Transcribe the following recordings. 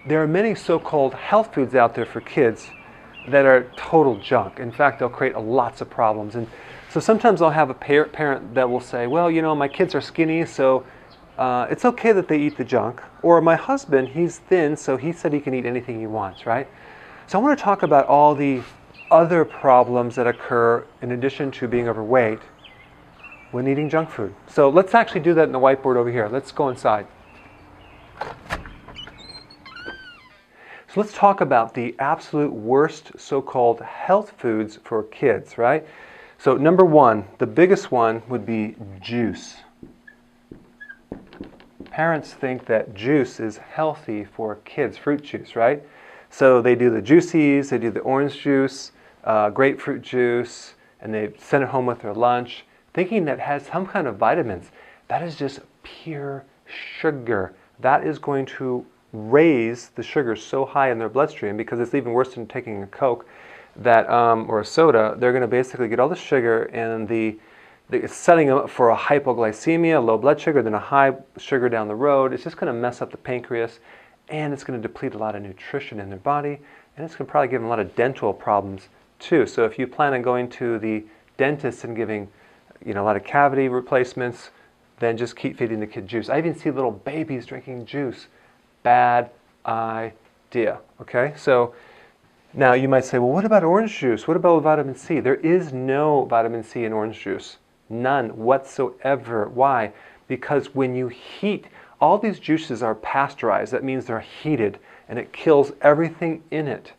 there are many so-called health foods out there for kids that are total junk. In fact, they'll create lots of problems. And so sometimes I'll have a parent that will say, well, you know, my kids are skinny, so it's okay that they eat the junk. Or my husband, he's thin, so he said he can eat anything he wants, right? So I want to talk about all the other problems that occur in addition to being overweight when eating junk food. So let's actually do that in the whiteboard over here. Let's go inside. So let's talk about the absolute worst so-called health foods for kids, right? So number one, the biggest one would be juice. Parents think that juice is healthy for kids, fruit juice, right? So they do the juicies, they do the orange juice, grapefruit juice, and they send it home with their lunch, thinking that it has some kind of vitamins. That is just pure sugar. That is going to raise the sugar so high in their bloodstream, because it's even worse than taking a Coke that, or a soda. They're going to basically get all the sugar, and it's setting them up for a hypoglycemia, low blood sugar, then a high sugar down the road. It's just going to mess up the pancreas, and it's going to deplete a lot of nutrition in their body, and it's going to probably give them a lot of dental problems too. So if you plan on going to the dentist and giving, you know, a lot of cavity replacements, then just keep feeding the kid juice. I even see little babies drinking juice. Bad idea, okay? So now you might say, well, what about orange juice? What about vitamin C? There is no vitamin C in orange juice. None whatsoever. Why? Because when you heat, all these juices are pasteurized. That means they're heated, and it kills everything in it,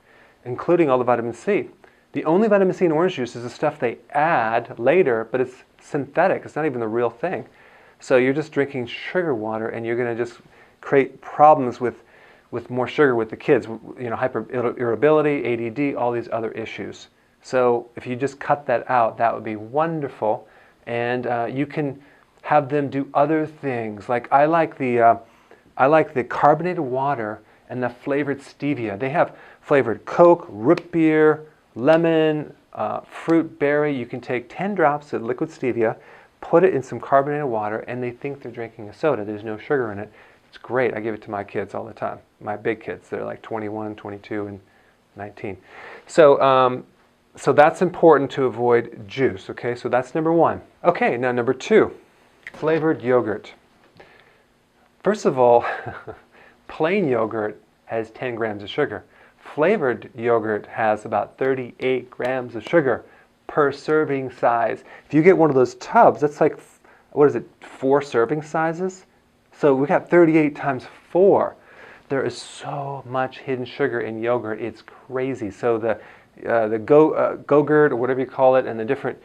including all the vitamin C. The only vitamin C in orange juice is the stuff they add later, but it's synthetic. It's not even the real thing. So you're just drinking sugar water, and you're going to just create problems with more sugar with the kids, you know, hyper-irritability, ADD, all these other issues. So if you just cut that out, that would be wonderful. And you can have them do other things. Like I like the carbonated water and the flavored stevia. They have flavored Coke, root beer, lemon, fruit berry. You can take 10 drops of liquid stevia, put it in some carbonated water, and they think they're drinking a soda. There's no sugar in it. It's great. I give it to my kids all the time. My big kids, they're like 21, 22, and 19. So that's important to avoid juice, okay? So that's number one. Okay, now number two, flavored yogurt. First of all, plain yogurt has 10 grams of sugar. Flavored yogurt has about 38 grams of sugar per serving size. If you get one of those tubs, that's like, what is it, 4 serving sizes? So we got 38 times 4. There is so much hidden sugar in yogurt. It's crazy. So the Go-Gurt, or whatever you call it, and the different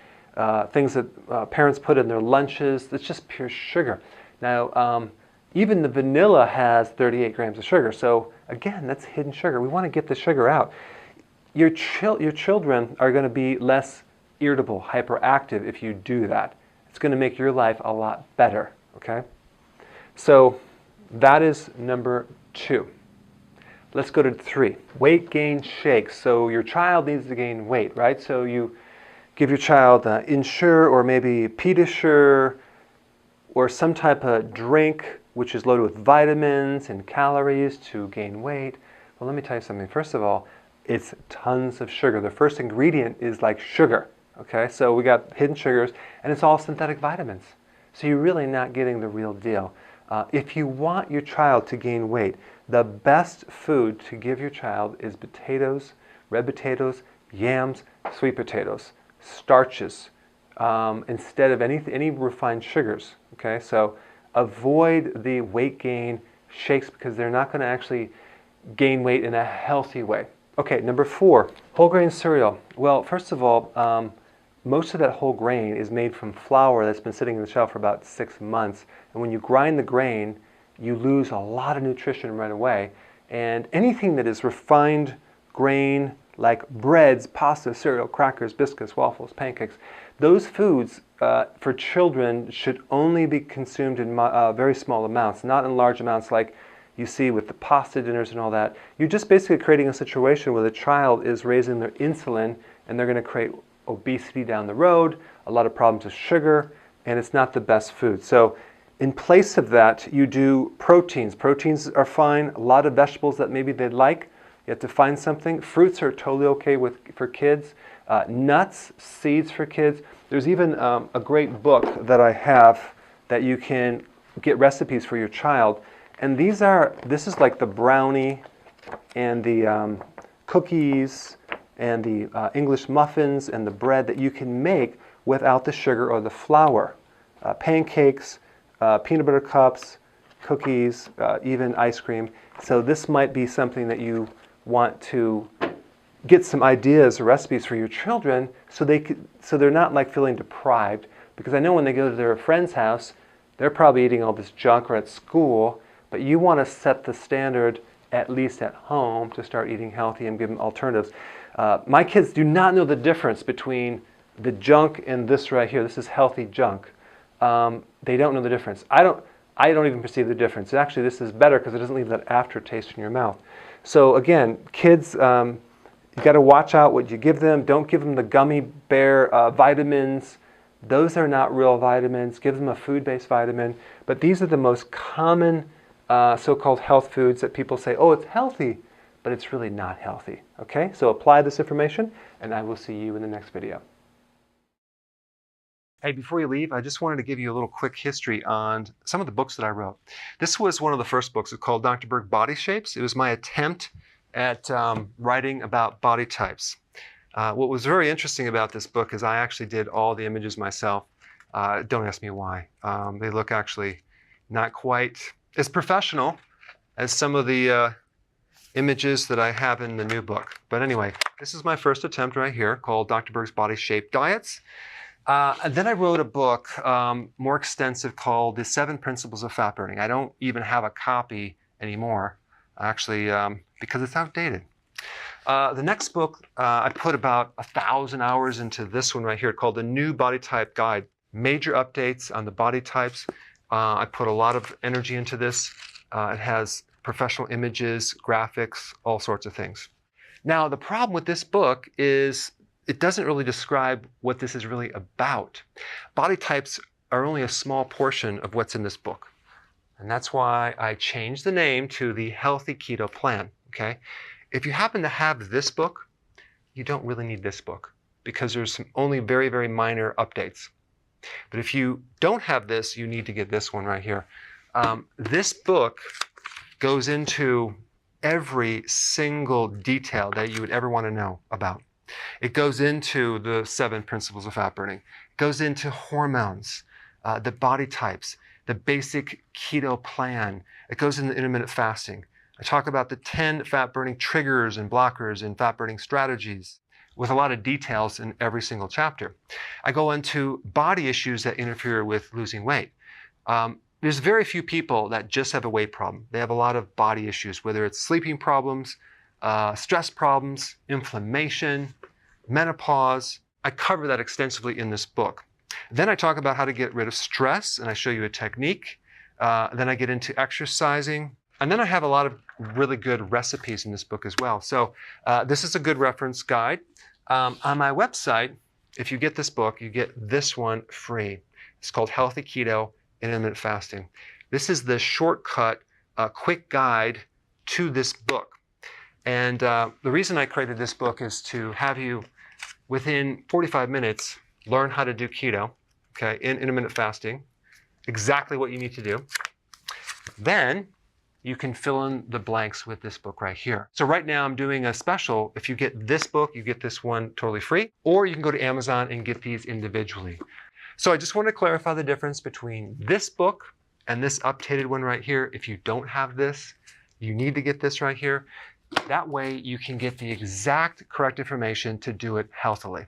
things that parents put in their lunches, it's just pure sugar. Now, even the vanilla has 38 grams of sugar. So again, that's hidden sugar. We want to get the sugar out. Your children are going to be less irritable, hyperactive if you do that. It's going to make your life a lot better, okay? So that is number 2. Let's go to 3. Weight gain shakes. So your child needs to gain weight, right? So you give your child Ensure or maybe Pediasure or some type of drink which is loaded with vitamins and calories to gain weight. Well, let me tell you something. First of all, it's tons of sugar. The first ingredient is like sugar, okay? So we got hidden sugars, and it's all synthetic vitamins. So you're really not getting the real deal. If you want your child to gain weight, the best food to give your child is potatoes, red potatoes, yams, sweet potatoes, starches, instead of any refined sugars. Okay, so avoid the weight gain shakes because they're not going to actually gain weight in a healthy way. Okay, number 4, whole grain cereal. Well, first of all, most of that whole grain is made from flour that's been sitting on the shelf for about 6 months. And when you grind the grain, you lose a lot of nutrition right away. And anything that is refined grain, like breads, pasta, cereal, crackers, biscuits, waffles, pancakes, those foods for children should only be consumed in very small amounts, not in large amounts like you see with the pasta dinners and all that. You're just basically creating a situation where the child is raising their insulin, and they're going to create obesity down the road, a lot of problems with sugar, and it's not the best food. So In place of that, you do proteins. Proteins are fine. A lot of vegetables that maybe they'd like. You have to find something. Fruits are totally okay for kids. Nuts, seeds for kids. There's even a great book that I have that you can get recipes for your child. And this is like the brownie and the cookies and the English muffins and the bread that you can make without the sugar or the flour. Pancakes, peanut butter cups, cookies, even ice cream. So this might be something that you want to get some ideas or recipes for your children so they're not like feeling deprived. Because I know when they go to their friend's house, they're probably eating all this junk, or at school, but you want to set the standard at least at home to start eating healthy and give them alternatives. My kids do not know the difference between the junk and this right here. This is healthy junk. They don't know the difference. I don't even perceive the difference. Actually, this is better because it doesn't leave that aftertaste in your mouth. So again, kids, you got to watch out what you give them. Don't give them the gummy bear vitamins. Those are not real vitamins. Give them a food-based vitamin. But these are the most common so-called health foods that people say, oh, it's healthy, but it's really not healthy. Okay, so apply this information, and I will see you in the next video. Hey, before you leave, I just wanted to give you a little quick history on some of the books that I wrote. This was one of the first books. It's called Dr. Berg Body Shapes. It was my attempt at writing about body types. What was very interesting about this book is I actually did all the images myself. Don't ask me why. They look actually not quite as professional as some of the images that I have in the new book. But anyway, this is my first attempt right here called Dr. Berg's Body Shape Diets. And then I wrote a book more extensive called The 7 Principles of Fat Burning. I don't even have a copy anymore, actually, because it's outdated. The next book, I put about 1,000 hours into this one right here called The New Body Type Guide. Major updates on the body types. I put a lot of energy into this. It has professional images, graphics, all sorts of things. Now, the problem with this book is it doesn't really describe what this is really about. Body types are only a small portion of what's in this book. And that's why I changed the name to the Healthy Keto Plan, okay? If you happen to have this book, you don't really need this book because there's only very, very minor updates. But if you don't have this, you need to get this one right here. This book goes into every single detail that you would ever want to know about. It goes into the 7 principles of fat burning. It goes into hormones, the body types, the basic keto plan. It goes into intermittent fasting. I talk about the 10 fat burning triggers and blockers and fat burning strategies with a lot of details in every single chapter. I go into body issues that interfere with losing weight. There's very few people that just have a weight problem. They have a lot of body issues, whether it's sleeping problems, stress problems, inflammation, menopause. I cover that extensively in this book. Then I talk about how to get rid of stress, and I show you a technique. Then I get into exercising. And then I have a lot of really good recipes in this book as well. So this is a good reference guide. On my website, if you get this book, you get this one free. It's called Healthy Keto Intermittent Fasting. This is the shortcut, quick guide to this book. And the reason I created this book is to have you, within 45 minutes, learn how to do keto, okay, in intermittent fasting, exactly what you need to do. Then you can fill in the blanks with this book right here. So right now I'm doing a special. If you get this book, you get this one totally free, or you can go to Amazon and get these individually. So I just want to clarify the difference between this book and this updated one right here. If you don't have this, you need to get this right here. That way you can get the exact correct information to do it healthily.